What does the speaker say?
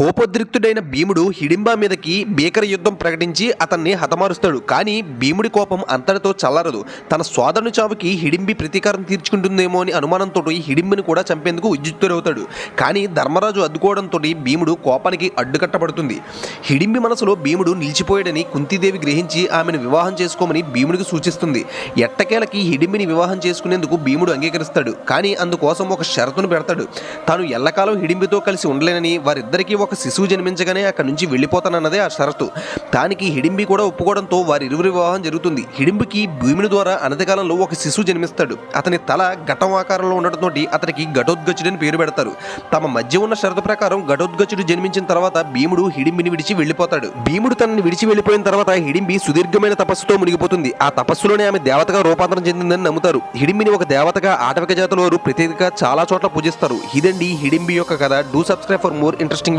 కోపోద్రిక్తుడైన భీముడు హిడింబా మీదకి భీకర యుద్ధం ప్రకటించి అతన్ని హతమారుస్తాడు. కానీ భీముడి కోపం అంతటితో చల్లారదు. తన సోదరుని చావుకి హిడింబి ప్రతీకారం తీర్చుకుంటుందేమో అని అనుమానంతో హిడింబిని కూడా చంపేందుకు ఉద్యుక్తుడవుతాడు. కానీ ధర్మరాజు అడ్డుకోవడంతో భీముడు కోపానికి అడ్డుకట్టబడుతుంది. హిడింబి మనసులో భీముడు నిలిచిపోయాడని కుంతీదేవి గ్రహించి ఆమెను వివాహం చేసుకోమని భీముడికి సూచిస్తుంది. ఎట్టకేలకి హిడింబిని వివాహం చేసుకునేందుకు భీముడు అంగీకరిస్తాడు. కానీ అందుకోసం ఒక షరతును పెడతాడు. తాను ఎల్లకాలం హిడింబితో కలిసి ఉండలేనని, వారిద్దరికీ ఒక శిశువు జన్మించగానే అక్కడి నుంచి వెళ్ళిపోతానన్నదే ఆ షరతు. దానికి హిడింబి కూడా ఒప్పుకోవడంతో వారిరువురి వివాహం జరుగుతుంది. హిడింబికి భీముని ద్వారా అనతికాలంలో ఒక శిశువు జన్మిస్తాడు. అతని తల ఘటం ఆకారంలో ఉండటంతో అతనికి ఘటోద్గచుడని పేరు పెడతారు. తమ మధ్య ఉన్న షరతు ప్రకారం ఘటోద్గచుడు జన్మించిన తర్వాత భీముడు హిడింబిని విడిచి వెళ్ళిపోతాడు. భీముడు తనని విడిచి వెళ్ళిపోయిన తర్వాత హిడింబి సుదీర్ఘమైన తపస్సుతో మునిగిపోతుంది. ఆ తపస్సులోనే ఆమె దేవతగా రూపాంతరం చెందిందని నమ్ముతారు. హిడింబిని ఒక దేవతగా ఆటవిక జాతుల వారు ప్రత్యేకంగా చాలా చోట్ల పూజిస్తారు. ఇదండి హిడింబి యొక్క కథ. Do subscribe for more interesting